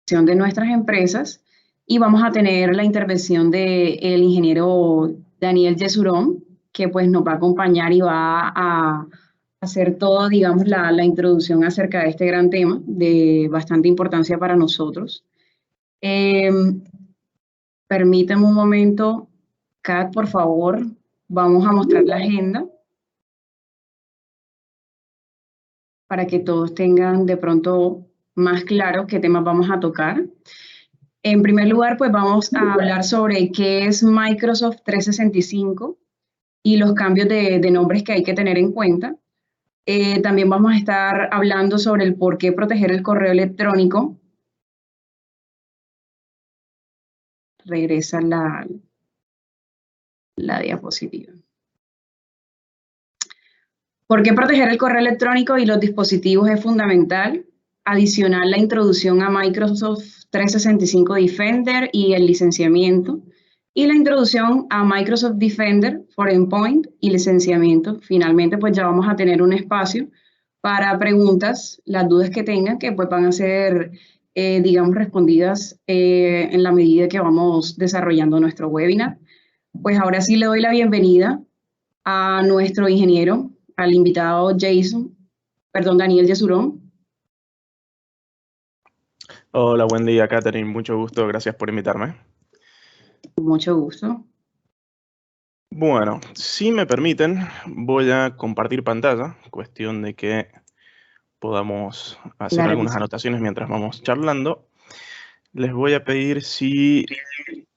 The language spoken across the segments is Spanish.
de nuestras empresas y vamos a tener la intervención del ingeniero Daniel Yesurón, que pues nos va a acompañar y va a hacer todo, digamos, la introducción acerca de este gran tema de bastante importancia para nosotros. Permíteme un momento, Kat, por favor, vamos a mostrar la agenda para que todos tengan de pronto más claro qué temas vamos a tocar. En primer lugar, pues vamos a hablar sobre qué es Microsoft 365 y los cambios de nombres que hay que tener en cuenta. También vamos a estar hablando sobre el por qué proteger el correo electrónico. Regresa la diapositiva. ¿Por qué proteger el correo electrónico y los dispositivos es fundamental? Adicional, la introducción a Microsoft 365 Defender y el licenciamiento. Y la introducción a Microsoft Defender for Endpoint y licenciamiento. Finalmente, pues ya vamos a tener un espacio para preguntas, las dudas que tengan, que pues van a ser, digamos, respondidas en la medida que vamos desarrollando nuestro webinar. Pues ahora sí le doy la bienvenida a nuestro ingeniero, al invitado Daniel Yesurón. Hola, buen día, Catherine. Mucho gusto. Gracias por invitarme. Mucho gusto. Bueno, si me permiten, voy a compartir pantalla. Cuestión de que podamos hacer Claro algunas sí. anotaciones mientras vamos charlando. Les voy a pedir si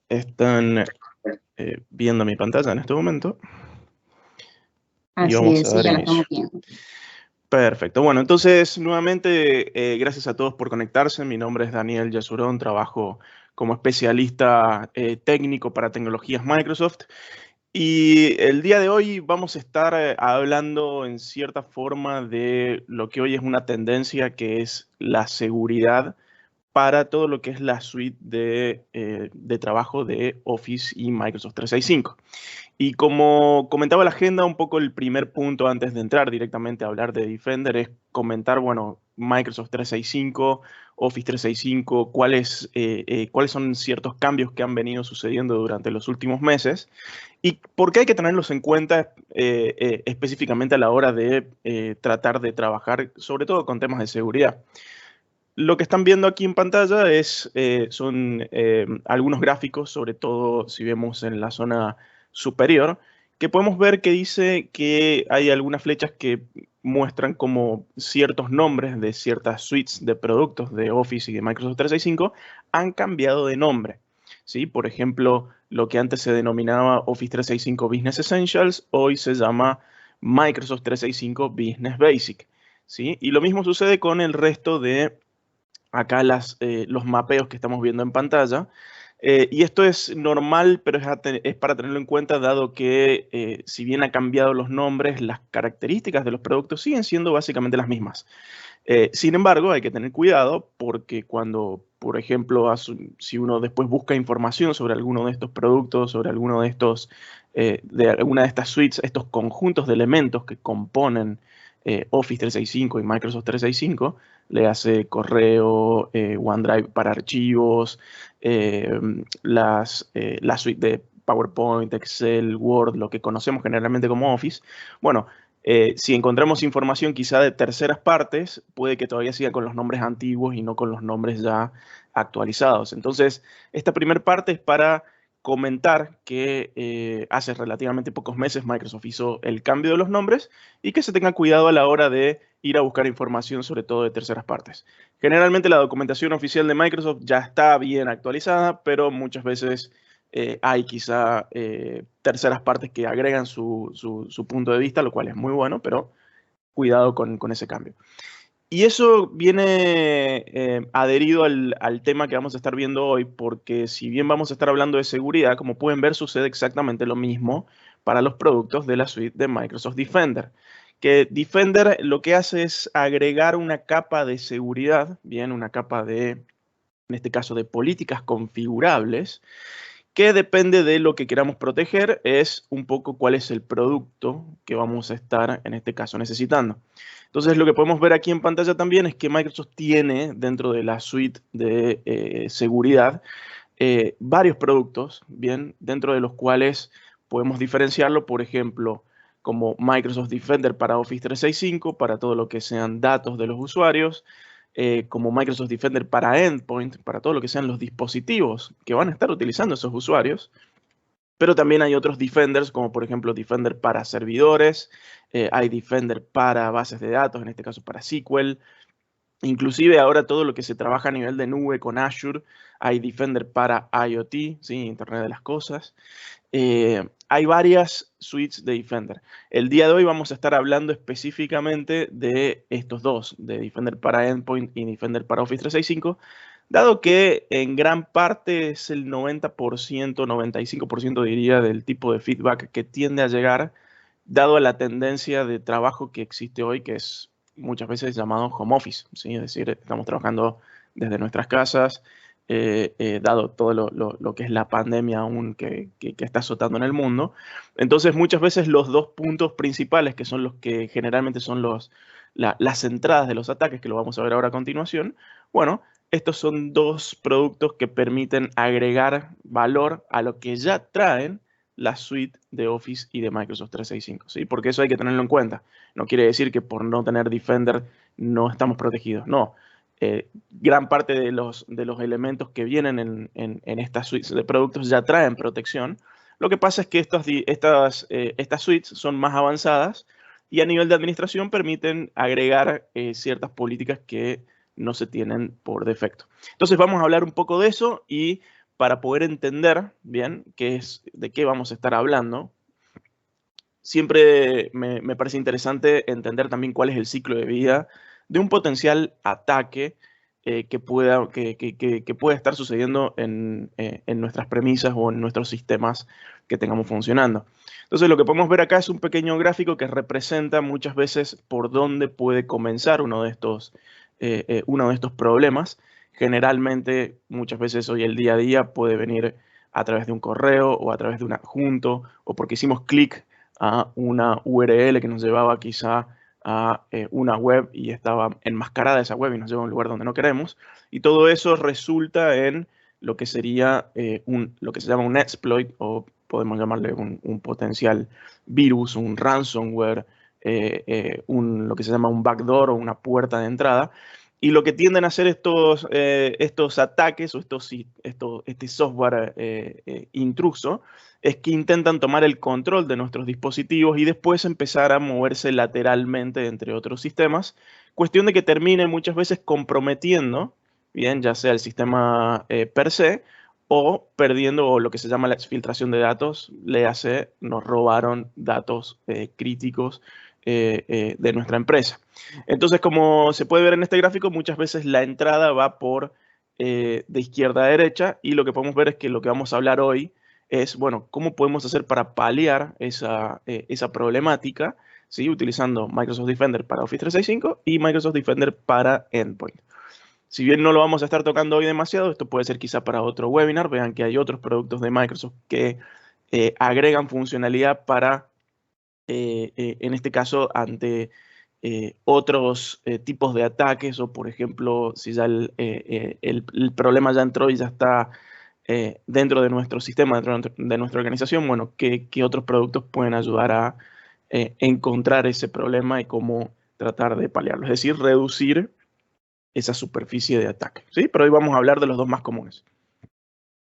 están viendo mi pantalla en este momento. Y Así vamos es, a sí, dar ya la estamos inicio. viendo. Perfecto. Bueno, entonces, nuevamente, gracias a todos por conectarse. Mi nombre es Daniel Yesurón, trabajo como especialista técnico para tecnologías Microsoft. Y el día de hoy vamos a estar hablando en cierta forma de lo que hoy es una tendencia, que es la seguridad para todo lo que es la suite de trabajo de Office y Microsoft 365. Y como comentaba la agenda, un poco el primer punto antes de entrar directamente a hablar de Defender es comentar, bueno, Microsoft 365, Office 365, cuáles son ciertos cambios que han venido sucediendo durante los últimos meses y por qué hay que tenerlos en cuenta específicamente a la hora de tratar de trabajar, sobre todo con temas de seguridad. Lo que están viendo aquí en pantalla son algunos gráficos, sobre todo si vemos en la zona superior, que podemos ver que dice que hay algunas flechas que muestran como ciertos nombres de ciertas suites de productos de Office y de Microsoft 365 han cambiado de nombre. ¿Sí? Por ejemplo, lo que antes se denominaba Office 365 Business Essentials, hoy se llama Microsoft 365 Business Basic. ¿Sí? Y lo mismo sucede con el resto de acá los mapeos que estamos viendo en pantalla. Y esto es normal, pero es para tenerlo en cuenta, dado que si bien han cambiado los nombres, las características de los productos siguen siendo básicamente las mismas. Sin embargo, hay que tener cuidado porque cuando, por ejemplo, si uno después busca información sobre alguno de estos productos, sobre alguno de alguna de estas suites, estos conjuntos de elementos que componen Office 365 y Microsoft 365, le hace correo, OneDrive para archivos, la suite de PowerPoint, Excel, Word, lo que conocemos generalmente como Office. Bueno, si encontramos información quizá de terceras partes, puede que todavía siga con los nombres antiguos y no con los nombres ya actualizados. Entonces, esta primera parte es para comentar que hace relativamente pocos meses Microsoft hizo el cambio de los nombres y que se tenga cuidado a la hora de ir a buscar información, sobre todo de terceras partes. Generalmente la documentación oficial de Microsoft ya está bien actualizada, pero muchas veces hay quizá terceras partes que agregan su punto de vista, lo cual es muy bueno, pero cuidado con ese cambio. Y eso viene adherido al tema que vamos a estar viendo hoy, porque si bien vamos a estar hablando de seguridad, como pueden ver, sucede exactamente lo mismo para los productos de la suite de Microsoft Defender. Que Defender lo que hace es agregar una capa de seguridad, bien, una capa en este caso, de políticas configurables, que depende de lo que queramos proteger, es un poco cuál es el producto que vamos a estar, en este caso, necesitando. Entonces, lo que podemos ver aquí en pantalla también es que Microsoft tiene, dentro de la suite de seguridad, varios productos, bien, dentro de los cuales podemos diferenciarlo, por ejemplo, como Microsoft Defender para Office 365, para todo lo que sean datos de los usuarios, como Microsoft Defender para Endpoint, para todo lo que sean los dispositivos que van a estar utilizando esos usuarios. Pero también hay otros Defenders, como por ejemplo Defender para servidores, hay Defender para bases de datos, en este caso para SQL. Inclusive ahora todo lo que se trabaja a nivel de nube con Azure, hay Defender para IoT, ¿sí? Internet de las cosas. Hay varias suites de Defender. El día de hoy vamos a estar hablando específicamente de estos dos, de Defender para Endpoint y Defender para Office 365, dado que en gran parte es el 90%, 95% diría del tipo de feedback que tiende a llegar, dado la tendencia de trabajo que existe hoy, que es muchas veces llamado home office, ¿sí? Es decir, estamos trabajando desde nuestras casas, dado todo lo que es la pandemia aún que está azotando en el mundo. Entonces, muchas veces los dos puntos principales, que son los que generalmente son las entradas de los ataques, que lo vamos a ver ahora a continuación, bueno, estos son dos productos que permiten agregar valor a lo que ya traen la suite de Office y de Microsoft 365, ¿sí? Porque eso hay que tenerlo en cuenta. No quiere decir que por no tener Defender no estamos protegidos. No. Gran parte de los elementos que vienen en estas suites de productos ya traen protección. Lo que pasa es que estas suites son más avanzadas y a nivel de administración permiten agregar ciertas políticas que no se tienen por defecto. Entonces vamos a hablar un poco de eso y para poder entender bien de qué vamos a estar hablando, siempre me parece interesante entender también cuál es el ciclo de vida de un potencial ataque que pueda estar sucediendo en nuestras premisas o en nuestros sistemas que tengamos funcionando. Entonces, lo que podemos ver acá es un pequeño gráfico que representa muchas veces por dónde puede comenzar uno de estos problemas. Generalmente, muchas veces hoy el día a día puede venir a través de un correo o a través de un adjunto o porque hicimos clic a una URL que nos llevaba quizá a una web y estaba enmascarada esa web y nos lleva a un lugar donde no queremos. Y todo eso resulta en lo que sería lo que se llama un exploit o podemos llamarle un potencial virus, un ransomware, lo que se llama un backdoor o una puerta de entrada. Y lo que tienden a hacer estos ataques o este software intruso es que intentan tomar el control de nuestros dispositivos y después empezar a moverse lateralmente entre otros sistemas. Cuestión de que termine muchas veces comprometiendo, bien, ya sea el sistema per se o perdiendo o lo que se llama la exfiltración de datos, nos robaron datos críticos de nuestra empresa. Entonces, como se puede ver en este gráfico, muchas veces la entrada va de izquierda a derecha y lo que podemos ver es que lo que vamos a hablar hoy es, bueno, cómo podemos hacer para paliar esa problemática, ¿sí? Utilizando Microsoft Defender para Office 365 y Microsoft Defender para Endpoint. Si bien no lo vamos a estar tocando hoy demasiado, esto puede ser quizá para otro webinar. Vean que hay otros productos de Microsoft que agregan funcionalidad para, en este caso, ante otros tipos de ataques o, por ejemplo, si ya el problema ya entró y ya está dentro de nuestro sistema, dentro de nuestra organización, bueno, ¿qué otros productos pueden ayudar a encontrar ese problema y cómo tratar de paliarlo? Es decir, reducir esa superficie de ataque, ¿sí? Pero hoy vamos a hablar de los dos más comunes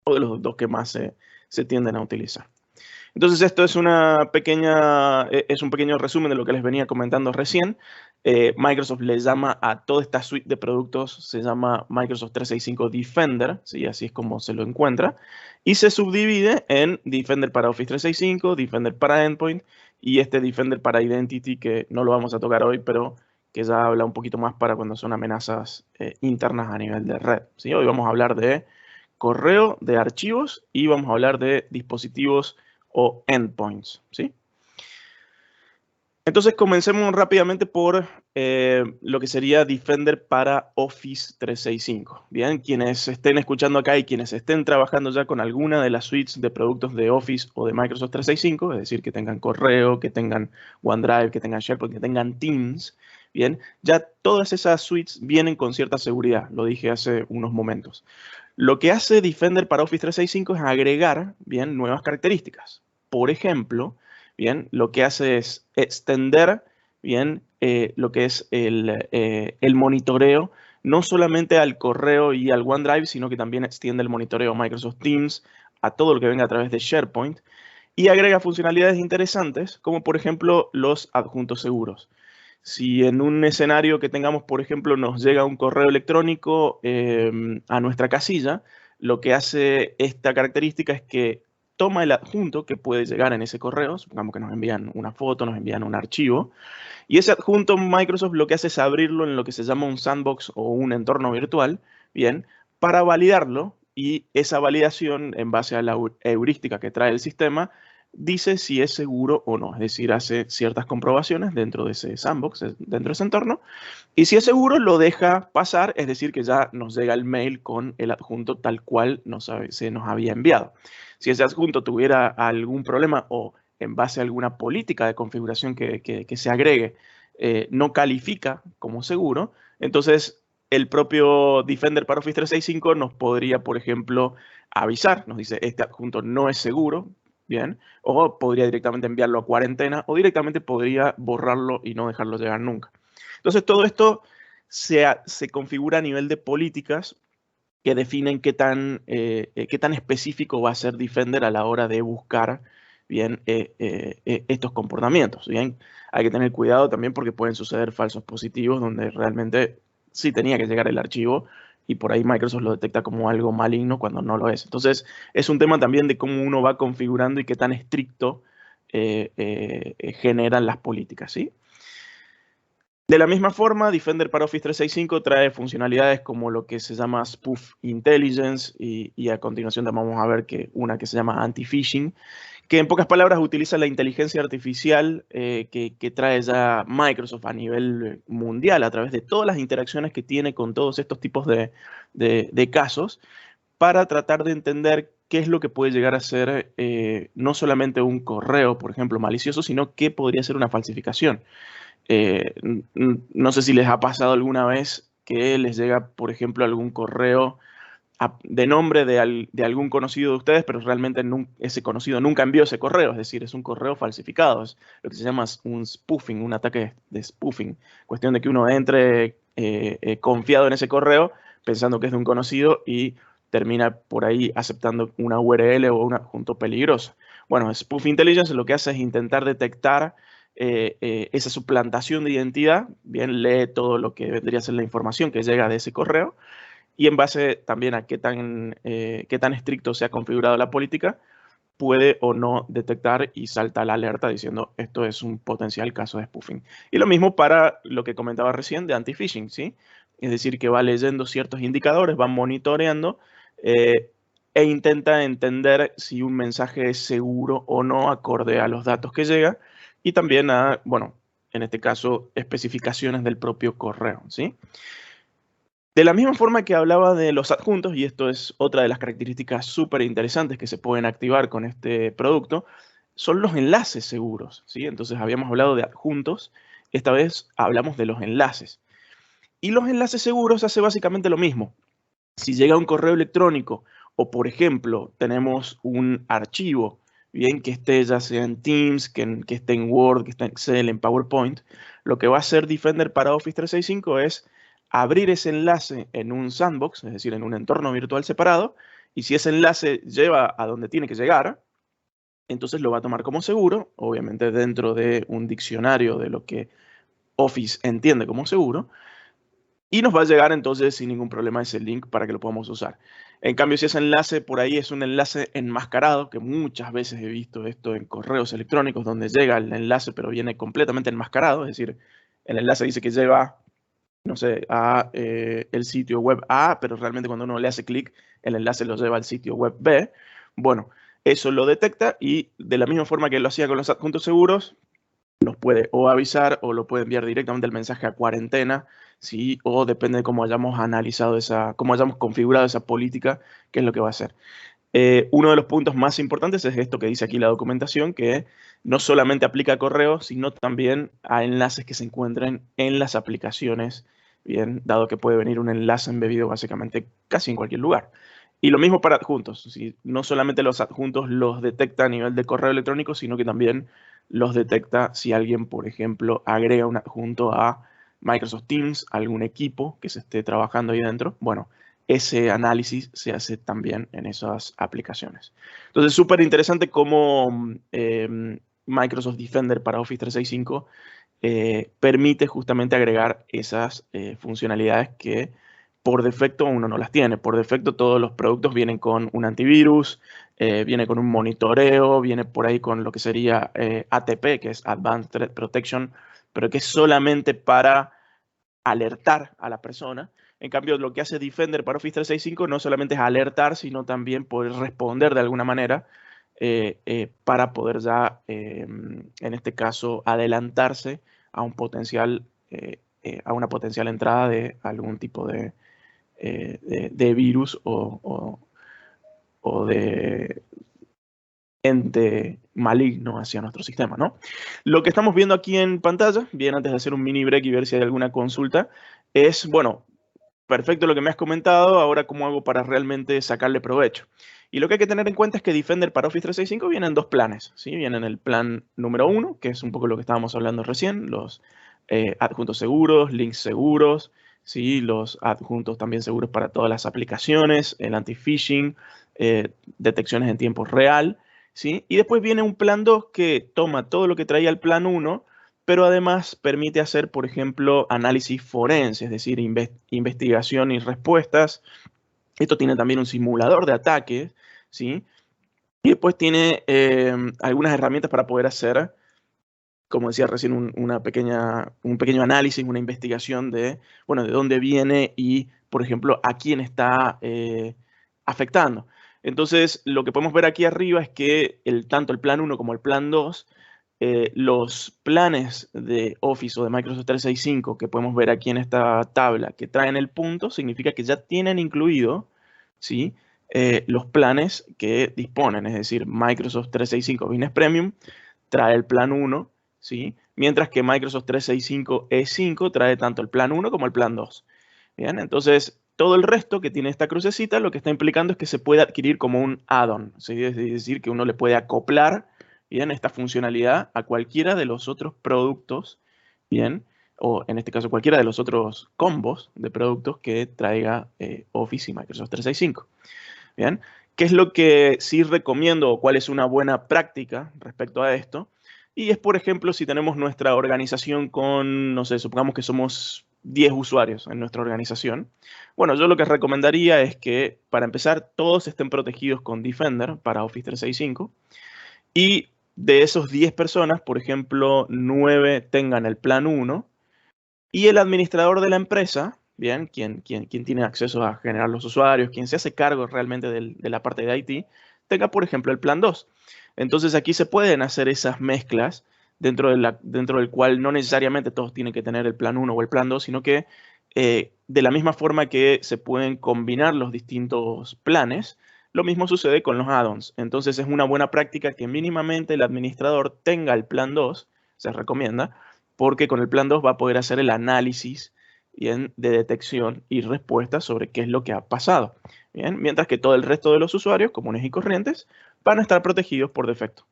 o de los dos que más se tienden a utilizar. Entonces esto es un pequeño resumen de lo que les venía comentando recién. Microsoft le llama a toda esta suite de productos, se llama Microsoft 365 Defender, ¿sí? Así es como se lo encuentra, y se subdivide en Defender para Office 365, Defender para Endpoint y este Defender para Identity, que no lo vamos a tocar hoy, pero que ya habla un poquito más para cuando son amenazas internas a nivel de red, ¿sí? Hoy vamos a hablar de correo, de archivos y vamos a hablar de dispositivos o endpoints, ¿sí? Entonces comencemos rápidamente por lo que sería Defender para Office 365. Bien, quienes estén escuchando acá y quienes estén trabajando ya con alguna de las suites de productos de Office o de Microsoft 365, es decir, que tengan correo, que tengan OneDrive, que tengan SharePoint, que tengan Teams, bien, ya todas esas suites vienen con cierta seguridad, lo dije hace unos momentos. Lo que hace Defender para Office 365 es agregar, bien, nuevas características. Por ejemplo, bien, lo que hace es extender, bien, lo que es el monitoreo, no solamente al correo y al OneDrive, sino que también extiende el monitoreo a Microsoft Teams, a todo lo que venga a través de SharePoint, y agrega funcionalidades interesantes, como por ejemplo los adjuntos seguros. Si en un escenario que tengamos, por ejemplo, nos llega un correo electrónico a nuestra casilla, lo que hace esta característica es que toma el adjunto que puede llegar en ese correo, supongamos que nos envían una foto, nos envían un archivo, y ese adjunto Microsoft lo que hace es abrirlo en lo que se llama un sandbox o un entorno virtual, bien, para validarlo, y esa validación en base a la heurística que trae el sistema dice si es seguro o no, es decir, hace ciertas comprobaciones dentro de ese sandbox, dentro de ese entorno, y si es seguro lo deja pasar, es decir, que ya nos llega el mail con el adjunto tal cual se nos había enviado. Si ese adjunto tuviera algún problema o en base a alguna política de configuración que se agregue, no califica como seguro, entonces el propio Defender para Office 365 nos podría, por ejemplo, avisar, nos dice, este adjunto no es seguro, bien, o podría directamente enviarlo a cuarentena, o directamente podría borrarlo y no dejarlo llegar nunca. Entonces todo esto se configura a nivel de políticas que definen qué tan específico va a ser Defender a la hora de buscar bien estos comportamientos. Bien, hay que tener cuidado también porque pueden suceder falsos positivos donde realmente sí tenía que llegar el archivo y por ahí Microsoft lo detecta como algo maligno cuando no lo es. Entonces es un tema también de cómo uno va configurando y qué tan estricto generan las políticas, ¿sí? De la misma forma, Defender para Office 365 trae funcionalidades como lo que se llama Spoof Intelligence y a continuación vamos a ver una que se llama Anti-Phishing, que en pocas palabras utiliza la inteligencia artificial que trae ya Microsoft a nivel mundial a través de todas las interacciones que tiene con todos estos tipos de casos para tratar de entender qué es lo que puede llegar a ser no solamente un correo, por ejemplo, malicioso, sino qué podría ser una falsificación. No sé si les ha pasado alguna vez que les llega, por ejemplo, algún correo de nombre de algún conocido de ustedes, pero realmente ese conocido nunca envió ese correo, es decir, es un correo falsificado, es lo que se llama un spoofing, un ataque de spoofing. Cuestión de que uno entre confiado en ese correo, pensando que es de un conocido y termina por ahí aceptando una URL o un adjunto peligroso. Bueno, Spoof Intelligence lo que hace es intentar detectar esa suplantación de identidad, bien, lee todo lo que vendría a ser la información que llega de ese correo y en base también a qué tan estricto se ha configurado la política, puede o no detectar y salta la alerta diciendo esto es un potencial caso de spoofing. Y lo mismo para lo que comentaba recién de anti-phishing, ¿sí? Es decir, que va leyendo ciertos indicadores, va monitoreando e intenta entender si un mensaje es seguro o no acorde a los datos que llega y también a, bueno, en este caso, especificaciones del propio correo, ¿sí? De la misma forma que hablaba de los adjuntos, y esto es otra de las características súper interesantes que se pueden activar con este producto, son los enlaces seguros, ¿sí? Entonces habíamos hablado de adjuntos, esta vez hablamos de los enlaces. Y los enlaces seguros hace básicamente lo mismo. Si llega un correo electrónico o, por ejemplo, tenemos un archivo, bien, que esté ya sea en Teams, que esté en Word, que esté en Excel, en PowerPoint, lo que va a hacer Defender para Office 365 es abrir ese enlace en un sandbox, es decir, en un entorno virtual separado, y si ese enlace lleva a donde tiene que llegar, entonces lo va a tomar como seguro, obviamente dentro de un diccionario de lo que Office entiende como seguro, y nos va a llegar entonces sin ningún problema ese link para que lo podamos usar. En cambio, si ese enlace por ahí es un enlace enmascarado, que muchas veces he visto esto en correos electrónicos donde llega el enlace pero viene completamente enmascarado, es decir, el enlace dice que lleva, no sé, a el sitio web A, pero realmente cuando uno le hace clic, el enlace lo lleva al sitio web B. Bueno, eso lo detecta y de la misma forma que lo hacía con los adjuntos seguros, nos puede o avisar o lo puede enviar directamente el mensaje a cuarentena, ¿sí? O depende de cómo hayamos analizado cómo hayamos configurado esa política, qué es lo que va a hacer. Uno de los puntos más importantes es esto que dice aquí la documentación, que no solamente aplica a correos, sino también a enlaces que se encuentren en las aplicaciones, bien, dado que puede venir un enlace embebido básicamente casi en cualquier lugar. Y lo mismo para adjuntos, ¿sí? No solamente los adjuntos los detecta a nivel de correo electrónico, sino que también los detecta si alguien, por ejemplo, agrega un adjunto a Microsoft Teams, algún equipo que se esté trabajando ahí dentro. Bueno, ese análisis se hace también en esas aplicaciones. Entonces, súper interesante cómo Microsoft Defender para Office 365 permite justamente agregar esas funcionalidades que por defecto uno no las tiene. Por defecto todos los productos vienen con un antivirus, viene con un monitoreo, viene por ahí con lo que sería ATP, que es Advanced Threat Protection, pero que es solamente para alertar a la persona. En cambio, lo que hace Defender para Office 365 no solamente es alertar, sino también poder responder de alguna manera para poder ya, en este caso, adelantarse a un potencial, a una potencial entrada de algún tipo de virus o de ente maligno hacia nuestro sistema, ¿no? Lo que estamos viendo aquí en pantalla, bien antes de hacer un mini break y ver si hay alguna consulta, es, bueno, perfecto lo que me has comentado, ahora cómo hago para realmente sacarle provecho. Y lo que hay que tener en cuenta es que Defender para Office 365 viene en dos planes, ¿sí? Viene en el plan número 1, que es un poco lo que estábamos hablando recién, los adjuntos seguros, links seguros, ¿sí? Los adjuntos también seguros para todas las aplicaciones, el anti-phishing, detecciones en tiempo real, ¿sí? Y después viene un plan 2 que toma todo lo que traía el plan 1, pero además permite hacer, por ejemplo, análisis forense, es decir, investigación y respuestas. Esto tiene también un simulador de ataques, ¿sí? Y después tiene algunas herramientas para poder hacer, como decía recién, un pequeño análisis, una investigación de, bueno, de dónde viene y, por ejemplo, a quién está afectando. Entonces, lo que podemos ver aquí arriba es que tanto el plan 1 como el plan 2, los planes de Office o de Microsoft 365 que podemos ver aquí en esta tabla que traen el punto, significa que ya tienen incluido, ¿sí? Los planes que disponen, es decir, Microsoft 365 Business Premium trae el plan 1, ¿sí? Mientras que Microsoft 365 E5 trae tanto el plan 1 como el plan 2. Bien, entonces todo el resto que tiene esta crucecita lo que está implicando es que se puede adquirir como un add-on, ¿sí? Es decir, que uno le puede acoplar, bien, esta funcionalidad a cualquiera de los otros productos, bien, o en este caso cualquiera de los otros combos de productos que traiga Office y Microsoft 365. Bien, ¿qué es lo que sí recomiendo o cuál es una buena práctica respecto a esto? Y es, por ejemplo, si tenemos nuestra organización con, no sé, supongamos que somos 10 usuarios en nuestra organización. Bueno, yo lo que recomendaría es que, para empezar, todos estén protegidos con Defender para Office 365. Y de esos 10 personas, por ejemplo, 9 tengan el plan 1. Y el administrador de la empresa, bien, quien tiene acceso a generar los usuarios, quien se hace cargo realmente de la parte de IT, tenga, por ejemplo, el plan 2. Entonces aquí se pueden hacer esas mezclas dentro del cual no necesariamente todos tienen que tener el plan 1 o el plan 2, sino que de la misma forma que se pueden combinar los distintos planes, lo mismo sucede con los add-ons. Entonces es una buena práctica que mínimamente el administrador tenga el plan 2, se recomienda, porque con el plan 2 va a poder hacer el análisis, bien, de detección y respuesta sobre qué es lo que ha pasado. Bien, mientras que todo el resto de los usuarios comunes y corrientes van a estar protegidos por defecto.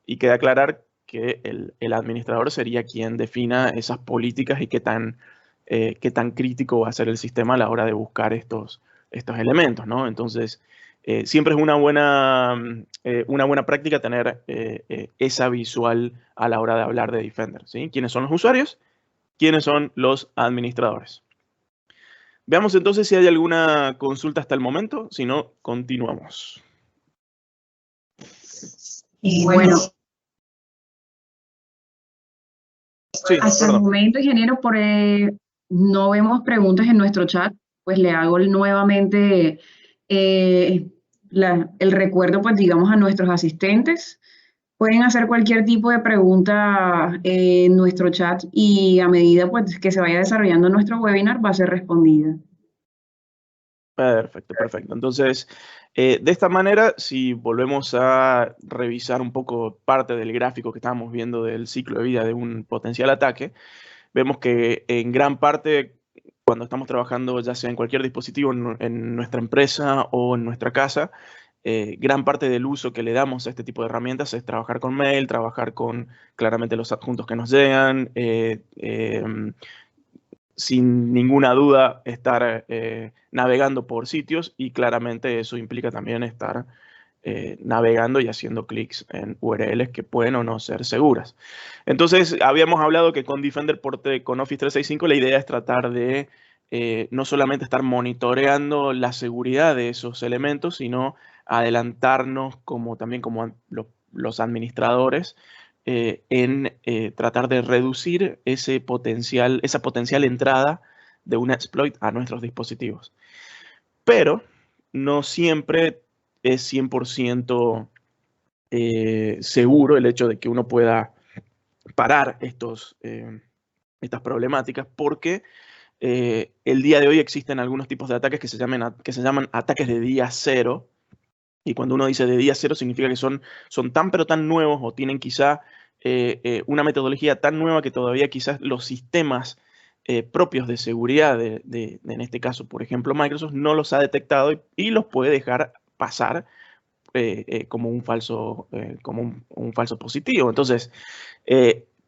Y queda aclarar que el administrador sería quien defina esas políticas y qué tan crítico va a ser el sistema a la hora de buscar estos elementos, ¿no? Entonces, siempre es una buena práctica tener esa visual a la hora de hablar de Defender, ¿sí? ¿Quiénes son los usuarios? ¿Quiénes son los administradores? Veamos entonces si hay alguna consulta hasta el momento, si no, continuamos. Y bueno, sí, hasta el momento, ingeniero, no vemos preguntas en nuestro chat, pues le hago nuevamente el recuerdo, pues digamos, a nuestros asistentes Pueden hacer cualquier tipo de pregunta en nuestro chat y a medida pues, que se vaya desarrollando nuestro webinar va a ser respondida. Perfecto, perfecto. Entonces, de esta manera, si volvemos a revisar un poco parte del gráfico que estábamos viendo del ciclo de vida de un potencial ataque, vemos que en gran parte, cuando estamos trabajando ya sea en cualquier dispositivo, en nuestra empresa o en nuestra casa, gran parte del uso que le damos a este tipo de herramientas es trabajar con mail, trabajar con claramente los adjuntos que nos llegan, sin ninguna duda estar navegando por sitios y claramente eso implica también estar navegando y haciendo clics en URLs que pueden o no ser seguras. Entonces, habíamos hablado que con Defender con Office 365 la idea es tratar de no solamente estar monitoreando la seguridad de esos elementos, sino adelantarnos también como los administradores en tratar de reducir esa potencial entrada de un exploit a nuestros dispositivos. Pero no siempre es 100% seguro el hecho de que uno pueda parar estas problemáticas porque el día de hoy existen algunos tipos de ataques que se llaman ataques de día cero. Y cuando uno dice de día cero significa que son tan pero tan nuevos o tienen quizá una metodología tan nueva que todavía quizás los sistemas propios de seguridad en este caso, por ejemplo, Microsoft, no los ha detectado y los puede dejar pasar como un falso positivo. Entonces,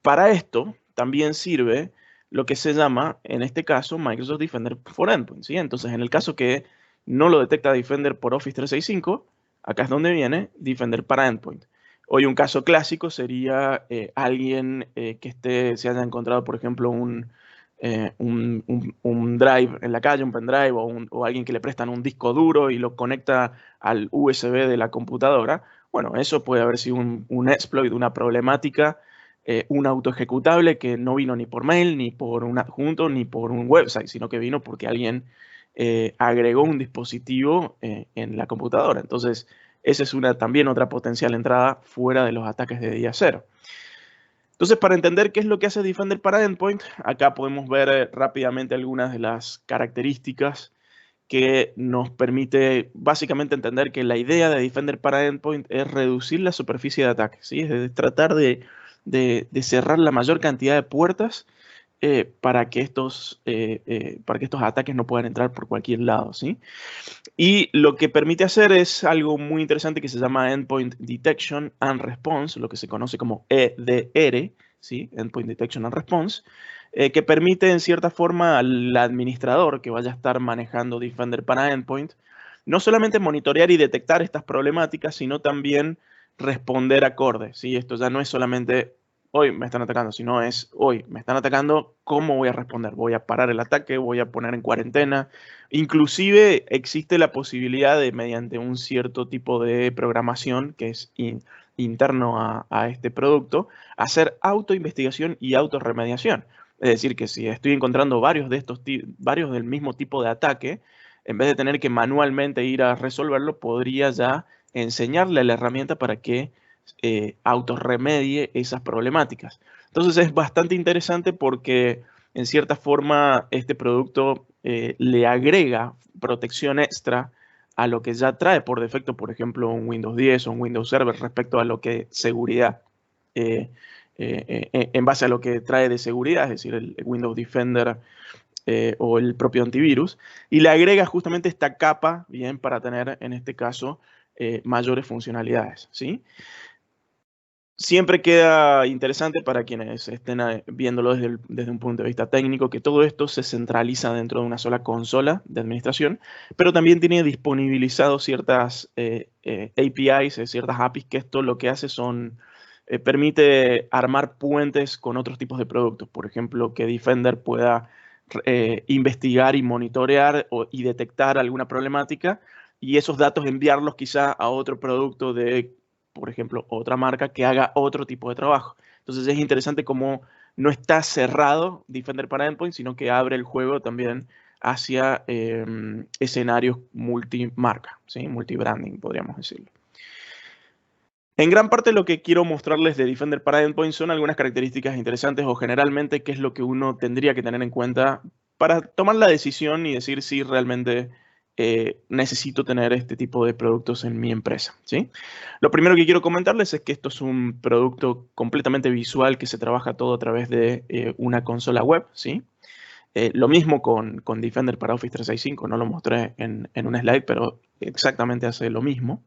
para esto también sirve lo que se llama, en este caso, Microsoft Defender for Endpoint, ¿sí? Entonces, en el caso que no lo detecta Defender por Office 365, acá es donde viene Defender para Endpoint. Hoy un caso clásico sería alguien que se haya encontrado, por ejemplo, un drive en la calle, un pendrive o alguien que le prestan un disco duro y lo conecta al USB de la computadora. Bueno, eso puede haber sido un exploit, una problemática, un autoejecutable que no vino ni por mail, ni por un adjunto, ni por un website, sino que vino porque alguien agregó un dispositivo en la computadora. Entonces, esa es también otra potencial entrada fuera de los ataques de día cero. Entonces, para entender qué es lo que hace Defender para Endpoint, acá podemos ver rápidamente algunas de las características que nos permite básicamente entender que la idea de Defender para Endpoint es reducir la superficie de ataque, ¿sí? Es tratar de cerrar la mayor cantidad de puertas para que estos ataques no puedan entrar por cualquier lado, ¿sí? Y lo que permite hacer es algo muy interesante que se llama Endpoint Detection and Response, lo que se conoce como EDR, ¿sí? Endpoint Detection and Response, que permite en cierta forma al administrador que vaya a estar manejando Defender para Endpoint, no solamente monitorear y detectar estas problemáticas, sino también responder acorde, ¿sí? Esto ya no es solamente hoy me están atacando, sino es hoy me están atacando, ¿cómo voy a responder? Voy a parar el ataque, voy a poner en cuarentena. Inclusive existe la posibilidad de, mediante un cierto tipo de programación que es interno a este producto, hacer autoinvestigación y autorremediación. Es decir, que si estoy encontrando varios del mismo tipo de ataque, en vez de tener que manualmente ir a resolverlo, podría ya enseñarle la herramienta para que autorremedie esas problemáticas. Entonces es bastante interesante porque en cierta forma este producto le agrega protección extra a lo que ya trae por defecto, por ejemplo, un Windows 10 o un Windows Server respecto a lo que seguridad, en base a lo que trae de seguridad, es decir, el Windows Defender o el propio antivirus, y le agrega justamente esta capa, bien, para tener en este caso mayores funcionalidades, ¿sí? Siempre queda interesante para quienes estén viéndolo desde un punto de vista técnico que todo esto se centraliza dentro de una sola consola de administración, pero también tiene disponibilizado ciertas APIs, ciertas APIs que esto lo que hace permite armar puentes con otros tipos de productos. Por ejemplo, que Defender pueda investigar y monitorear y detectar alguna problemática y esos datos enviarlos quizá a otro producto de, por ejemplo, otra marca que haga otro tipo de trabajo. Entonces es interesante cómo no está cerrado Defender para Endpoint, sino que abre el juego también hacia escenarios multimarca, ¿sí? Multibranding, podríamos decirlo. En gran parte lo que quiero mostrarles de Defender para Endpoint son algunas características interesantes o generalmente qué es lo que uno tendría que tener en cuenta para tomar la decisión y decir si realmente necesito tener este tipo de productos en mi empresa, ¿sí? Lo primero que quiero comentarles es que esto es un producto completamente visual que se trabaja todo a través de una consola web, ¿sí? Lo mismo con Defender para Office 365, no lo mostré en un slide, pero exactamente hace lo mismo.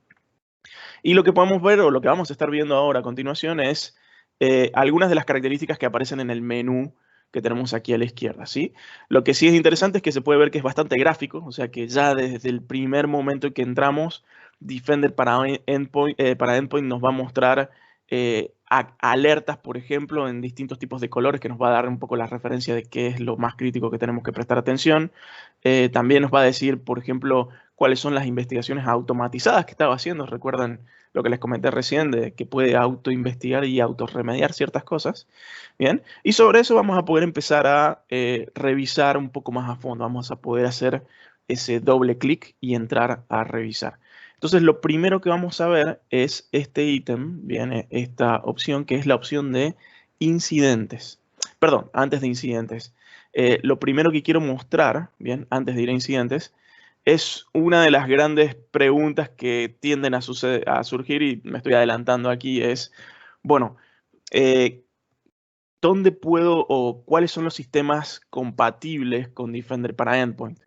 Y lo que podemos ver o lo que vamos a estar viendo ahora a continuación es algunas de las características que aparecen en el menú que tenemos aquí a la izquierda, ¿sí? Lo que sí es interesante es que se puede ver que es bastante gráfico, o sea que ya desde el primer momento en que entramos, Defender para Endpoint nos va a mostrar alertas, por ejemplo, en distintos tipos de colores, que nos va a dar un poco la referencia de qué es lo más crítico que tenemos que prestar atención. También nos va a decir, por ejemplo, cuáles son las investigaciones automatizadas que estaba haciendo. Recuerdan lo que les comenté recién de que puede autoinvestigar y autorremediar ciertas cosas. Bien, y sobre eso vamos a poder empezar a revisar un poco más a fondo. Vamos a poder hacer ese doble clic y entrar a revisar. Entonces, lo primero que vamos a ver es este ítem, bien, esta opción que es la opción de incidentes. Perdón, antes de incidentes. Lo primero que quiero mostrar, bien, antes de ir a incidentes, es una de las grandes preguntas que tienden a surgir, y me estoy adelantando aquí, es, bueno, ¿dónde puedo o cuáles son los sistemas compatibles con Defender para Endpoint?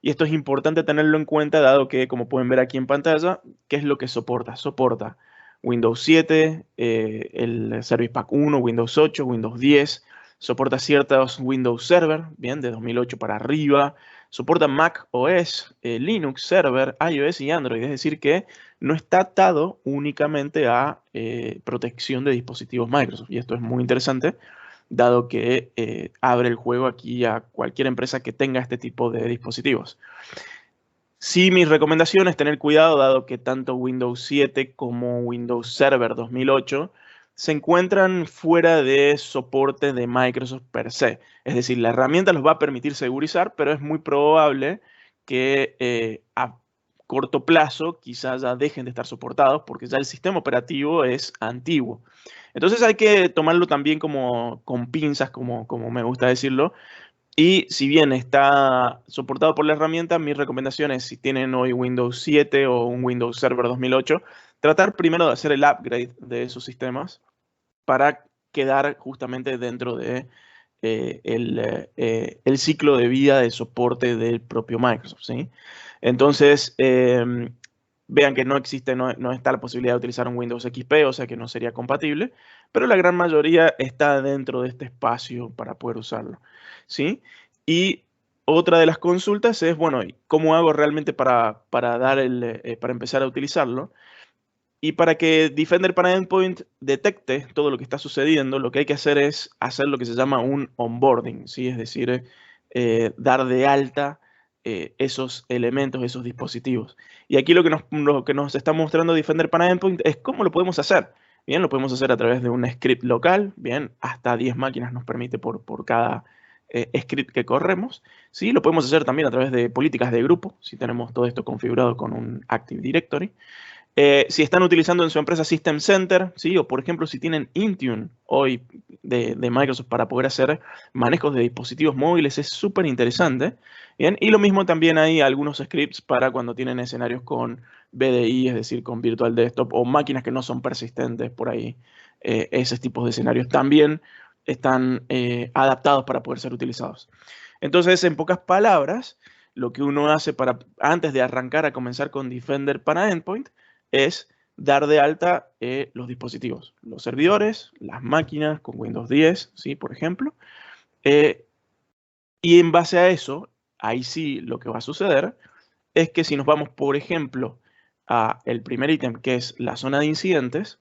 Y esto es importante tenerlo en cuenta, dado que, como pueden ver aquí en pantalla, ¿qué es lo que soporta? Soporta Windows 7, el Service Pack 1, Windows 8, Windows 10, soporta ciertos Windows Server, bien, de 2008 para arriba, soporta Mac OS, Linux Server, iOS y Android, es decir que no está atado únicamente a protección de dispositivos Microsoft. Y esto es muy interesante, dado que abre el juego aquí a cualquier empresa que tenga este tipo de dispositivos. Sí, mis recomendaciones, tener cuidado, dado que tanto Windows 7 como Windows Server 2008 se encuentran fuera de soporte de Microsoft per se. Es decir, la herramienta los va a permitir segurizar, pero es muy probable que a corto plazo quizás ya dejen de estar soportados porque ya el sistema operativo es antiguo. Entonces hay que tomarlo también como con pinzas, como me gusta decirlo. Y si bien está soportado por la herramienta, mi recomendación es, si tienen hoy Windows 7 o un Windows Server 2008, tratar primero de hacer el upgrade de esos sistemas para quedar justamente dentro de el ciclo de vida de soporte del propio Microsoft, ¿sí? Entonces, vean que no existe, no está la posibilidad de utilizar un Windows XP, o sea que no sería compatible, pero la gran mayoría está dentro de este espacio para poder usarlo, ¿sí? Y otra de las consultas es, bueno, ¿cómo hago realmente para empezar a utilizarlo? Y para que Defender para Endpoint detecte todo lo que está sucediendo, lo que hay que hacer es hacer lo que se llama un onboarding, ¿sí? Es decir, dar de alta esos elementos, esos dispositivos. Y aquí lo que nos está mostrando Defender para Endpoint es cómo lo podemos hacer. Bien, lo podemos hacer a través de un script local, bien, hasta 10 máquinas nos permite por cada script que corremos. ¿Sí? Lo podemos hacer también a través de políticas de grupo, si tenemos todo esto configurado con un Active Directory. Si están utilizando en su empresa System Center, ¿sí? O por ejemplo, si tienen Intune hoy de Microsoft para poder hacer manejos de dispositivos móviles, es súper interesante. Bien, y lo mismo también hay algunos scripts para cuando tienen escenarios con VDI, es decir, con Virtual Desktop o máquinas que no son persistentes por ahí. Esos tipos de escenarios también están adaptados para poder ser utilizados. Entonces, en pocas palabras, lo que uno hace antes de arrancar a comenzar con Defender para Endpoint es dar de alta los dispositivos, los servidores, las máquinas con Windows 10, ¿sí? Por ejemplo. Y en base a eso, ahí sí lo que va a suceder es que si nos vamos, por ejemplo, a el primer ítem, que es la zona de incidentes,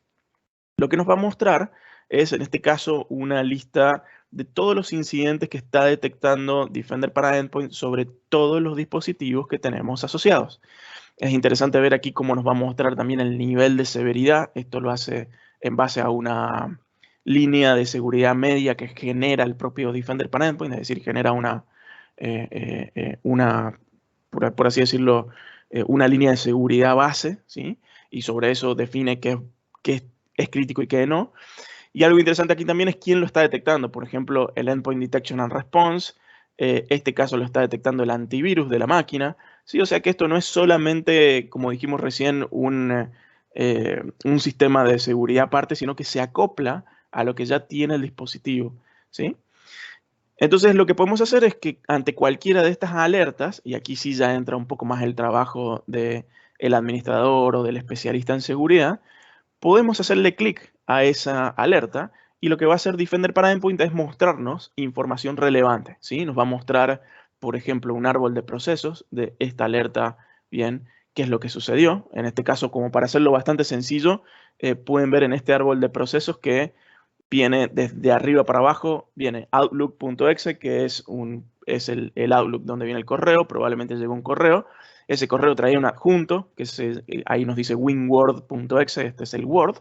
lo que nos va a mostrar es, en este caso, una lista de todos los incidentes que está detectando Defender para Endpoint sobre todos los dispositivos que tenemos asociados. Es interesante ver aquí cómo nos va a mostrar también el nivel de severidad. Esto lo hace en base a una línea de seguridad media que genera el propio Defender para Endpoint, es decir, genera por así decirlo, una línea de seguridad base, ¿sí? Y sobre eso define qué es crítico y qué no. Y algo interesante aquí también es quién lo está detectando. Por ejemplo, el Endpoint Detection and Response, este caso lo está detectando el antivirus de la máquina. ¿Sí? O sea que esto no es solamente, como dijimos recién, un sistema de seguridad aparte, sino que se acopla a lo que ya tiene el dispositivo. ¿Sí? Entonces lo que podemos hacer es que ante cualquiera de estas alertas, y aquí sí ya entra un poco más el trabajo del administrador o del especialista en seguridad, podemos hacerle clic a esa alerta y lo que va a hacer Defender para Endpoint es mostrarnos información relevante, ¿sí? Nos va a mostrar, por ejemplo, un árbol de procesos de esta alerta, bien, qué es lo que sucedió. En este caso, como para hacerlo bastante sencillo, pueden ver en este árbol de procesos que viene desde arriba para abajo, viene outlook.exe, que es el Outlook donde viene el correo, probablemente llegó un correo. Ese correo traía un adjunto, que ahí nos dice winword.exe, este es el Word.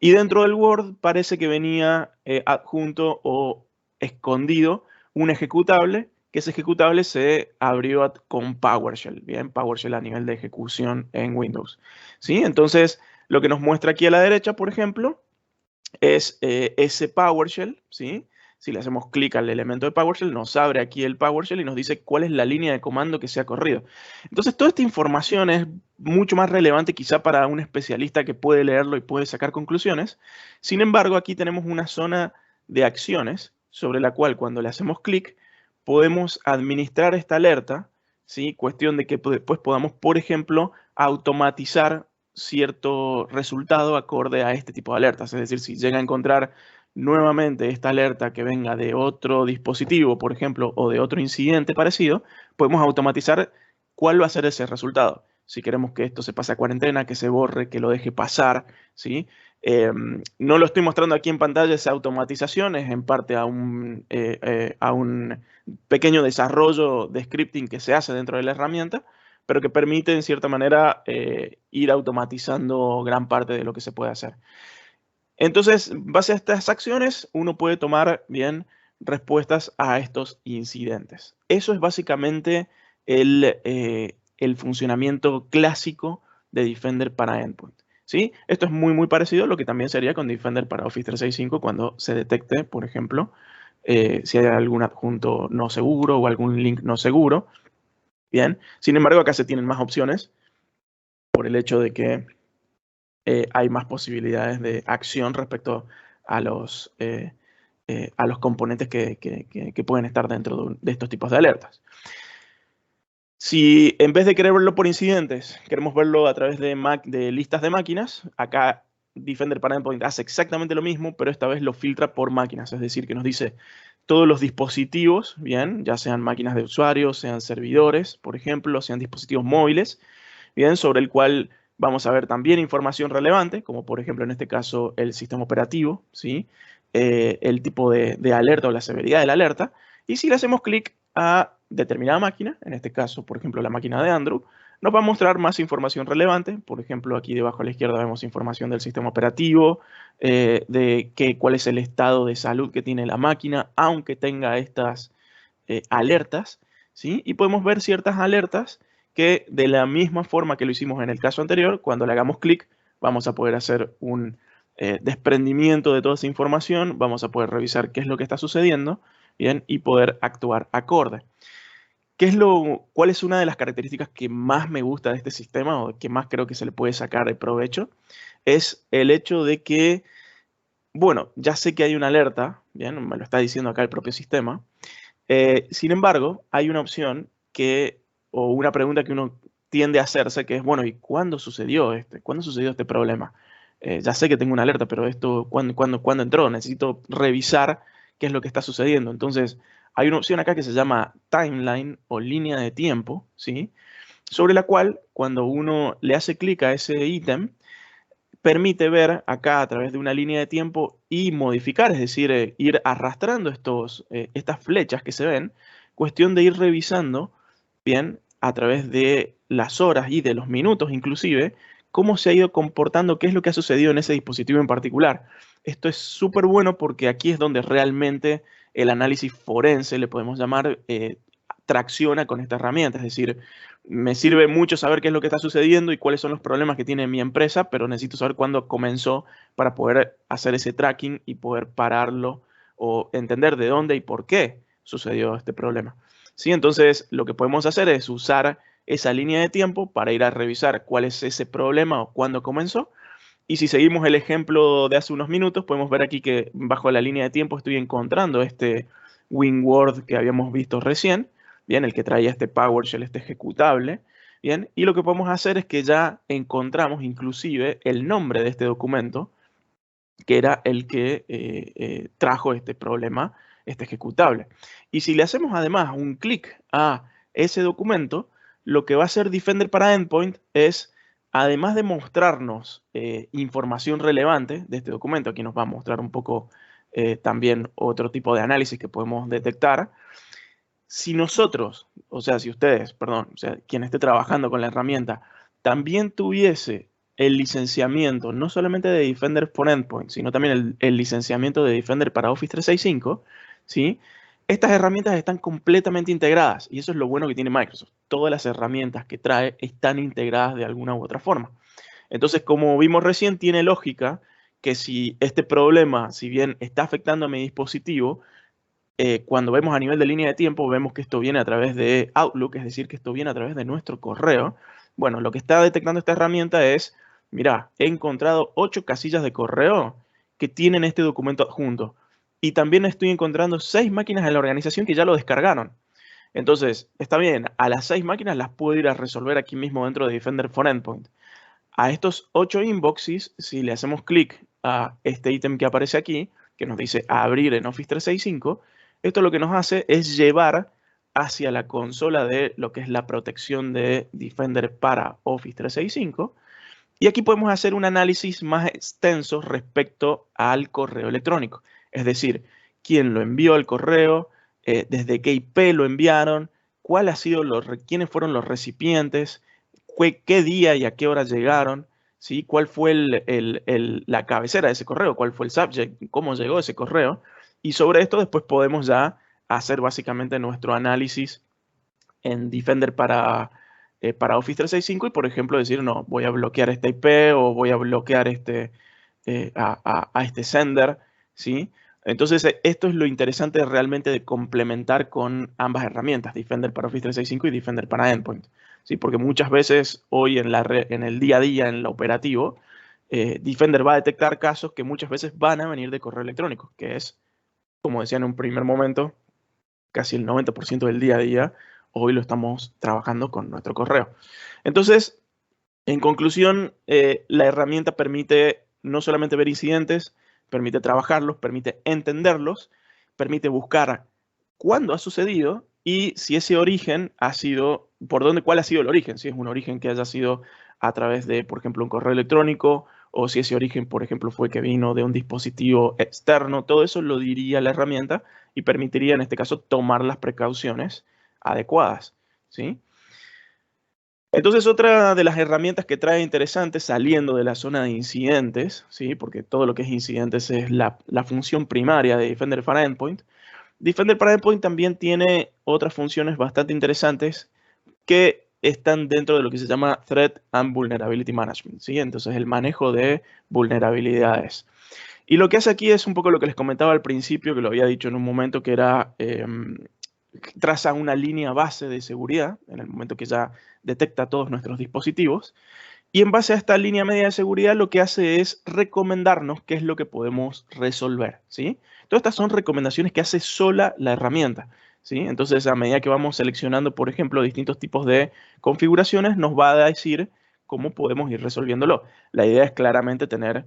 Y dentro del Word parece que venía adjunto o escondido un ejecutable, que ese ejecutable se abrió con PowerShell, bien, PowerShell a nivel de ejecución en Windows. ¿Sí? Entonces, lo que nos muestra aquí a la derecha, por ejemplo, es ese PowerShell, ¿sí? Si le hacemos clic al elemento de PowerShell, nos abre aquí el PowerShell y nos dice cuál es la línea de comando que se ha corrido. Entonces, toda esta información es mucho más relevante quizá para un especialista que puede leerlo y puede sacar conclusiones. Sin embargo, aquí tenemos una zona de acciones sobre la cual cuando le hacemos clic podemos administrar esta alerta, ¿sí? Cuestión de que después podamos, por ejemplo, automatizar cierto resultado acorde a este tipo de alertas. Es decir, si llega a encontrar nuevamente esta alerta que venga de otro dispositivo, por ejemplo, o de otro incidente parecido, podemos automatizar cuál va a ser ese resultado. Si queremos que esto se pase a cuarentena, que se borre, que lo deje pasar, ¿sí? No lo estoy mostrando aquí en pantalla, esa automatización es en parte a un pequeño desarrollo de scripting que se hace dentro de la herramienta, pero que permite en cierta manera ir automatizando gran parte de lo que se puede hacer. Entonces, en base a estas acciones, uno puede tomar bien respuestas a estos incidentes. Eso es básicamente el funcionamiento clásico de Defender para Endpoint. ¿Sí? Esto es muy parecido a lo que también sería con Defender para Office 365 cuando se detecte, por ejemplo, si hay algún adjunto no seguro o algún link no seguro. Bien, sin embargo, acá se tienen más opciones por el hecho de que hay más posibilidades de acción respecto a los componentes que pueden estar dentro de estos tipos de alertas. Si en vez de querer verlo por incidentes, queremos verlo a través de listas de máquinas, acá Defender para Endpoint hace exactamente lo mismo, pero esta vez lo filtra por máquinas, es decir, que nos dice todos los dispositivos, bien, ya sean máquinas de usuarios, sean servidores, por ejemplo, sean dispositivos móviles, bien, sobre el cual vamos a ver también información relevante, como por ejemplo en este caso el sistema operativo, ¿sí? El tipo de alerta o la severidad de la alerta, y si le hacemos clic a determinada máquina, en este caso por ejemplo la máquina de Andrew, nos va a mostrar más información relevante. Por ejemplo, aquí debajo a la izquierda vemos información del sistema operativo, cuál es el estado de salud que tiene la máquina, aunque tenga estas alertas, ¿sí? Y podemos ver ciertas alertas que de la misma forma que lo hicimos en el caso anterior, cuando le hagamos clic, vamos a poder hacer un desprendimiento de toda esa información, vamos a poder revisar qué es lo que está sucediendo, ¿bien? Y poder actuar acorde. ¿Cuál es una de las características que más me gusta de este sistema o que más creo que se le puede sacar de provecho? Es el hecho de que, bueno, ya sé que hay una alerta, bien, me lo está diciendo acá el propio sistema. Sin embargo, hay una opción o una pregunta que uno tiende a hacerse, que es, bueno, ¿y cuándo sucedió este problema? Ya sé que tengo una alerta, pero ¿cuándo entró? Necesito revisar qué es lo que está sucediendo. Entonces, hay una opción acá que se llama timeline o línea de tiempo, ¿sí? Sobre la cual, cuando uno le hace clic a ese ítem, permite ver acá a través de una línea de tiempo y modificar, es decir, ir arrastrando estas flechas que se ven, cuestión de ir revisando, bien, a través de las horas y de los minutos inclusive, cómo se ha ido comportando, qué es lo que ha sucedido en ese dispositivo en particular. Esto es súper bueno porque aquí es donde realmente el análisis forense, le podemos llamar, tracciona con esta herramienta, es decir, me sirve mucho saber qué es lo que está sucediendo y cuáles son los problemas que tiene mi empresa, pero necesito saber cuándo comenzó para poder hacer ese tracking y poder pararlo o entender de dónde y por qué sucedió este problema. ¿Sí? Entonces, lo que podemos hacer es usar esa línea de tiempo para ir a revisar cuál es ese problema o cuándo comenzó. Y si seguimos el ejemplo de hace unos minutos, podemos ver aquí que bajo la línea de tiempo estoy encontrando este WinWord que habíamos visto recién, bien, el que traía este PowerShell, este ejecutable, bien, y lo que podemos hacer es que ya encontramos inclusive el nombre de este documento, que era el que trajo este problema, este ejecutable. Y si le hacemos además un clic a ese documento, lo que va a hacer Defender para Endpoint es, además de mostrarnos información relevante de este documento, aquí nos va a mostrar un poco también otro tipo de análisis que podemos detectar. Si nosotros, o sea, si ustedes, perdón, o sea, quien esté trabajando con la herramienta, también tuviese el licenciamiento, no solamente de Defender for Endpoint, sino también el licenciamiento de Defender para Office 365, ¿sí? Estas herramientas están completamente integradas y eso es lo bueno que tiene Microsoft. Todas las herramientas que trae están integradas de alguna u otra forma. Entonces, como vimos recién, tiene lógica que si este problema, si bien está afectando a mi dispositivo, cuando vemos a nivel de línea de tiempo, vemos que esto viene a través de Outlook, es decir, que esto viene a través de nuestro correo. Bueno, lo que está detectando esta herramienta es, mira, he encontrado 8 casillas de correo que tienen este documento adjunto. Y también estoy encontrando 6 máquinas en la organización que ya lo descargaron. Entonces, está bien, a las 6 máquinas las puedo ir a resolver aquí mismo dentro de Defender for Endpoint. A estos 8 inboxes, si le hacemos clic a este ítem que aparece aquí, que nos dice abrir en Office 365, esto lo que nos hace es llevar hacia la consola de lo que es la protección de Defender para Office 365. Y aquí podemos hacer un análisis más extenso respecto al correo electrónico. Es decir, quién lo envió el correo, desde qué IP lo enviaron, quiénes fueron los recipientes, qué día y a qué hora llegaron, ¿sí? Cuál fue la cabecera de ese correo, cuál fue el subject, cómo llegó ese correo. Y sobre esto después podemos ya hacer básicamente nuestro análisis en Defender para Office 365 y, por ejemplo, decir, no, voy a bloquear esta IP o voy a bloquear a este sender, ¿sí? Entonces, esto es lo interesante realmente de complementar con ambas herramientas, Defender para Office 365 y Defender para Endpoint, ¿sí? Porque muchas veces hoy en el día a día, en lo operativo, Defender va a detectar casos que muchas veces van a venir de correo electrónico, que es, como decía en un primer momento, casi el 90% del día a día, hoy lo estamos trabajando con nuestro correo. Entonces, en conclusión, la herramienta permite no solamente ver incidentes, permite trabajarlos, permite entenderlos, permite buscar cuándo ha sucedido y si ese origen ha sido, cuál ha sido el origen, si es un origen que haya sido a través de, por ejemplo, un correo electrónico, o si ese origen, por ejemplo, fue que vino de un dispositivo externo, todo eso lo diría la herramienta y permitiría, en este caso, tomar las precauciones adecuadas, ¿sí? Entonces, otra de las herramientas que trae interesante, saliendo de la zona de incidentes, ¿sí? Porque todo lo que es incidentes es la función primaria de Defender para Endpoint. Defender para Endpoint también tiene otras funciones bastante interesantes que están dentro de lo que se llama Threat and Vulnerability Management, ¿sí? Entonces, el manejo de vulnerabilidades. Y lo que hace aquí es un poco lo que les comentaba al principio, que lo había dicho en un momento, que era traza una línea base de seguridad en el momento que ya detecta todos nuestros dispositivos. Y en base a esta línea media de seguridad, lo que hace es recomendarnos qué es lo que podemos resolver, ¿sí? Todas estas son recomendaciones que hace sola la herramienta, ¿sí? Entonces, a medida que vamos seleccionando, por ejemplo, distintos tipos de configuraciones, nos va a decir cómo podemos ir resolviéndolo. La idea es claramente tener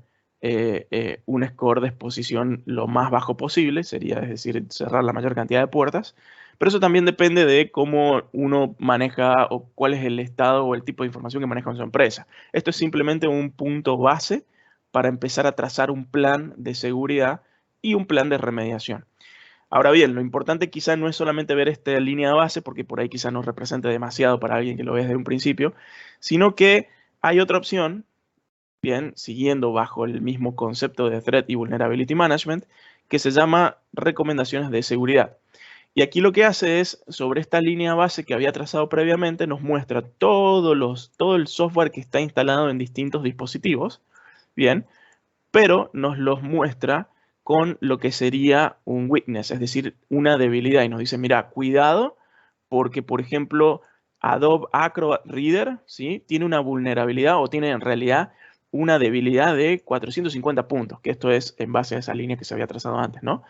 un score de exposición lo más bajo posible, sería, es decir, cerrar la mayor cantidad de puertas, pero eso también depende de cómo uno maneja o cuál es el estado o el tipo de información que maneja en su empresa. Esto es simplemente un punto base para empezar a trazar un plan de seguridad y un plan de remediación. Ahora bien, lo importante quizá no es solamente ver esta línea base, porque por ahí quizá no represente demasiado para alguien que lo ve desde un principio, sino que hay otra opción, bien, siguiendo bajo el mismo concepto de Threat y Vulnerability Management, que se llama recomendaciones de seguridad. Y aquí lo que hace es, sobre esta línea base que había trazado previamente, nos muestra todo el software que está instalado en distintos dispositivos, bien, pero nos los muestra con lo que sería un weakness, es decir, una debilidad. Y nos dice, mira, cuidado, porque, por ejemplo, Adobe Acrobat Reader, ¿sí?, tiene una vulnerabilidad o tiene en realidad una debilidad de 450 puntos, que esto es en base a esa línea que se había trazado antes, ¿no?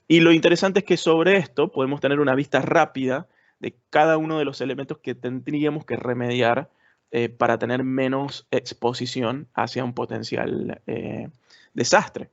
Y lo interesante es que sobre esto podemos tener una vista rápida de cada uno de los elementos que tendríamos que remediar para tener menos exposición hacia un potencial desastre.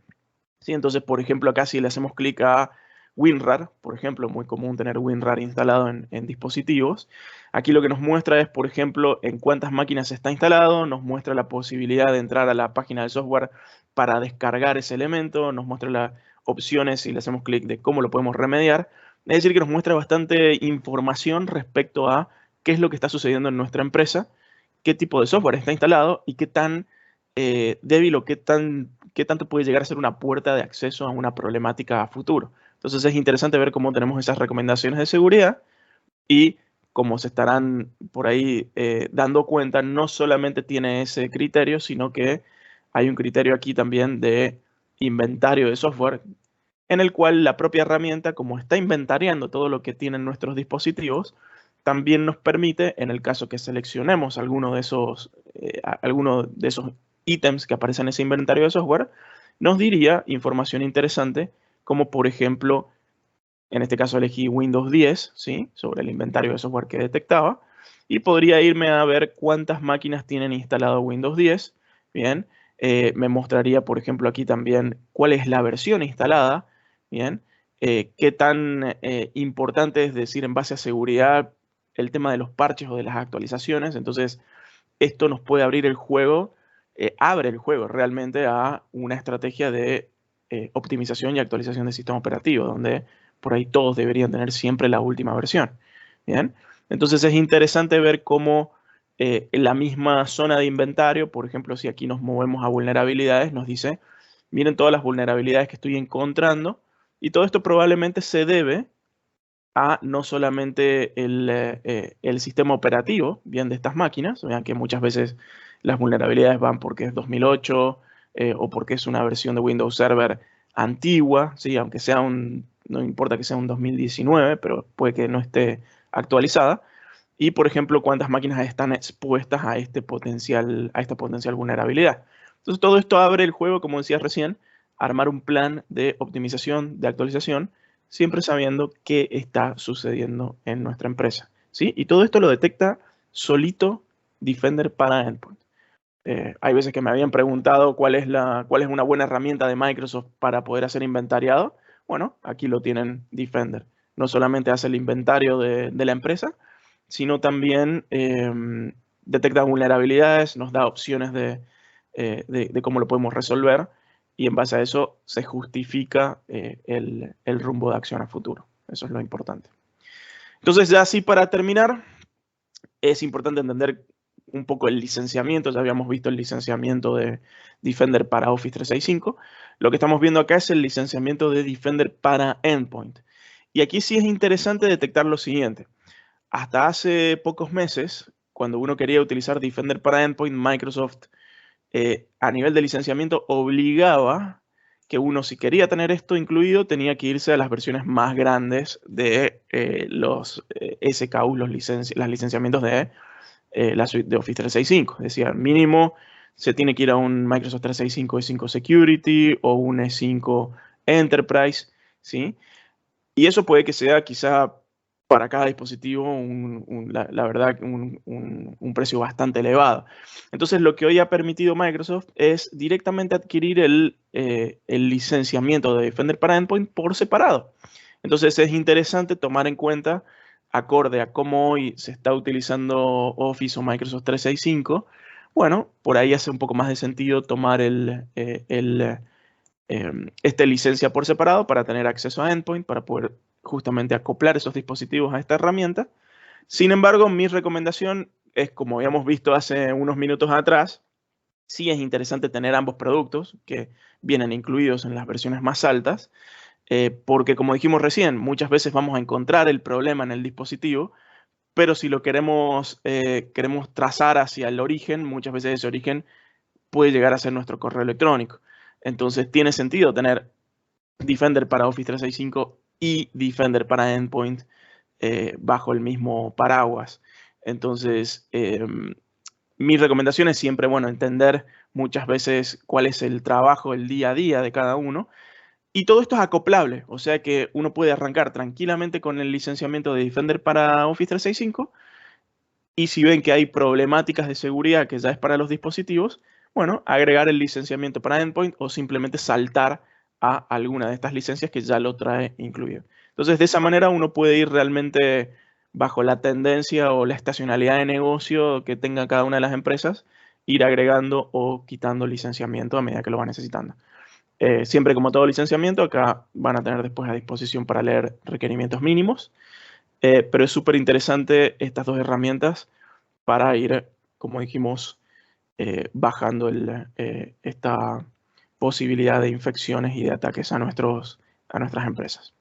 ¿Sí? Entonces, por ejemplo, acá si le hacemos clic a WinRAR, por ejemplo, muy común tener WinRAR instalado en dispositivos. Aquí lo que nos muestra es, por ejemplo, en cuántas máquinas está instalado, nos muestra la posibilidad de entrar a la página del software para descargar ese elemento, nos muestra las opciones si le hacemos clic de cómo lo podemos remediar. Es decir, que nos muestra bastante información respecto a qué es lo que está sucediendo en nuestra empresa, qué tipo de software está instalado y qué tan débil o qué tanto puede llegar a ser una puerta de acceso a una problemática a futuro. Entonces es interesante ver cómo tenemos esas recomendaciones de seguridad y como se estarán por ahí dando cuenta, no solamente tiene ese criterio, sino que hay un criterio aquí también de inventario de software, en el cual la propia herramienta, como está inventariando todo lo que tienen nuestros dispositivos, también nos permite, en el caso que seleccionemos alguno de esos ítems que aparecen en ese inventario de software, nos diría información interesante, como por ejemplo, en este caso elegí Windows 10, ¿sí?, sobre el inventario de software que detectaba, y podría irme a ver cuántas máquinas tienen instalado Windows 10. Bien, me mostraría, por ejemplo, aquí también cuál es la versión instalada. Bien, qué tan importante es decir, en base a seguridad, el tema de los parches o de las actualizaciones. Entonces, esto nos puede abrir el juego, abre el juego realmente a una estrategia de optimización y actualización del sistema operativo, donde por ahí todos deberían tener siempre la última versión. Bien, entonces es interesante ver cómo en la misma zona de inventario, por ejemplo, si aquí nos movemos a vulnerabilidades, nos dice, miren todas las vulnerabilidades que estoy encontrando, y todo esto probablemente se debe a no solamente el sistema operativo, bien, de estas máquinas, vean que muchas veces las vulnerabilidades van porque es 2008 o porque es una versión de Windows Server antigua, ¿sí?, aunque sea no importa que sea un 2019, pero puede que no esté actualizada. Y, por ejemplo, cuántas máquinas están expuestas a esta potencial vulnerabilidad. Entonces, todo esto abre el juego, como decías recién, a armar un plan de optimización, de actualización, siempre sabiendo qué está sucediendo en nuestra empresa, ¿sí? Y todo esto lo detecta solito Defender para Endpoint. Hay veces que me habían preguntado cuál es una buena herramienta de Microsoft para poder hacer inventariado. Bueno, aquí lo tienen Defender. No solamente hace el inventario de la empresa, sino también detecta vulnerabilidades, nos da opciones de cómo lo podemos resolver, y en base a eso se justifica el rumbo de acción a futuro. Eso es lo importante. Entonces, ya así para terminar, es importante entender un poco el licenciamiento. Ya habíamos visto el licenciamiento de Defender para Office 365. Lo que estamos viendo acá es el licenciamiento de Defender para Endpoint. Y aquí sí es interesante detectar lo siguiente. Hasta hace pocos meses, cuando uno quería utilizar Defender para Endpoint, Microsoft a nivel de licenciamiento obligaba que uno, si quería tener esto incluido, tenía que irse a las versiones más grandes de los SKU, los licenciamientos de la suite de Office 365. Es decir, mínimo se tiene que ir a un Microsoft 365 E5 Security o un E5 Enterprise, ¿sí? Y eso puede que sea quizá para cada dispositivo la verdad un precio bastante elevado. Entonces, lo que hoy ha permitido Microsoft es directamente adquirir el licenciamiento de Defender para Endpoint por separado. Entonces, es interesante tomar en cuenta, acorde a cómo hoy se está utilizando Office o Microsoft 365, bueno, por ahí hace un poco más de sentido tomar esta licencia por separado para tener acceso a Endpoint, para poder justamente acoplar esos dispositivos a esta herramienta. Sin embargo, mi recomendación es, como habíamos visto hace unos minutos atrás, sí es interesante tener ambos productos que vienen incluidos en las versiones más altas, porque como dijimos recién, muchas veces vamos a encontrar el problema en el dispositivo, pero si lo queremos trazar hacia el origen, muchas veces ese origen puede llegar a ser nuestro correo electrónico. Entonces tiene sentido tener Defender para Office 365 y Defender para Endpoint bajo el mismo paraguas. Entonces, mi recomendación es siempre, bueno, entender muchas veces cuál es el trabajo, el día a día de cada uno. Y todo esto es acoplable, o sea que uno puede arrancar tranquilamente con el licenciamiento de Defender para Office 365 y si ven que hay problemáticas de seguridad que ya es para los dispositivos, bueno, agregar el licenciamiento para Endpoint o simplemente saltar a alguna de estas licencias que ya lo trae incluido. Entonces, de esa manera uno puede ir realmente bajo la tendencia o la estacionalidad de negocio que tenga cada una de las empresas, ir agregando o quitando licenciamiento a medida que lo va necesitando. Siempre como todo licenciamiento, acá van a tener después a disposición para leer requerimientos mínimos, pero es súper interesante estas dos herramientas para ir, como dijimos, bajando esta posibilidad de infecciones y de ataques a nuestras empresas.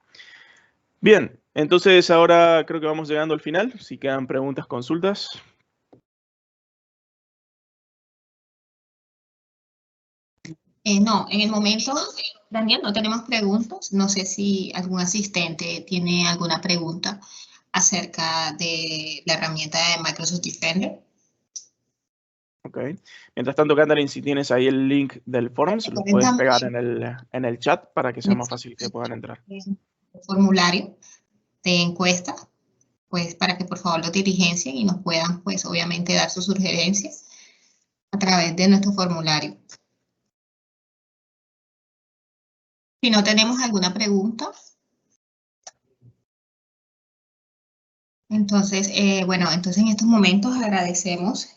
Bien, entonces ahora creo que vamos llegando al final. Si quedan preguntas, consultas. No, en el momento, Daniel, no tenemos preguntas. No sé si algún asistente tiene alguna pregunta acerca de la herramienta de Microsoft Defender. Ok. Mientras tanto, Catherine, si tienes ahí el link del Forms, lo puedes pegar en el chat para que sea más fácil que puedan entrar. El formulario de encuesta, pues para que por favor lo diligencien y nos puedan, pues obviamente, dar sus sugerencias a través de nuestro formulario. Si no tenemos alguna pregunta, entonces, entonces en estos momentos agradecemos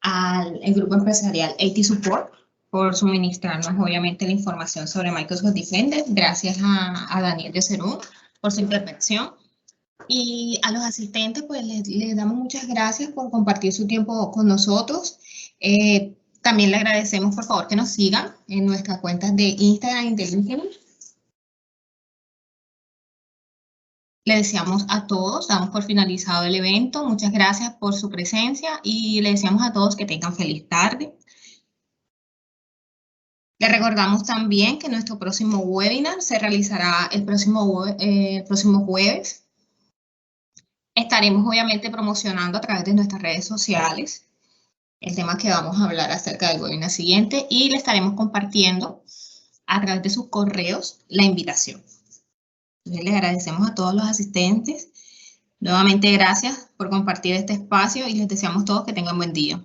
al grupo empresarial AT Support por suministrarnos obviamente la información sobre Microsoft Defender. Gracias a Daniel Yesurún por su intervención. Y a los asistentes, pues les damos muchas gracias por compartir su tiempo con nosotros. También le agradecemos, por favor, que nos sigan en nuestras cuentas de Instagram y de LinkedIn. Le deseamos a todos, damos por finalizado el evento. Muchas gracias por su presencia y le deseamos a todos que tengan feliz tarde. Le recordamos también que nuestro próximo webinar se realizará el próximo jueves. Estaremos obviamente promocionando a través de nuestras redes sociales el tema que vamos a hablar acerca del webinar siguiente y le estaremos compartiendo a través de sus correos la invitación. Entonces, les agradecemos a todos los asistentes. Nuevamente, gracias por compartir este espacio y les deseamos a todos que tengan buen día.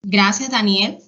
Gracias, Daniel.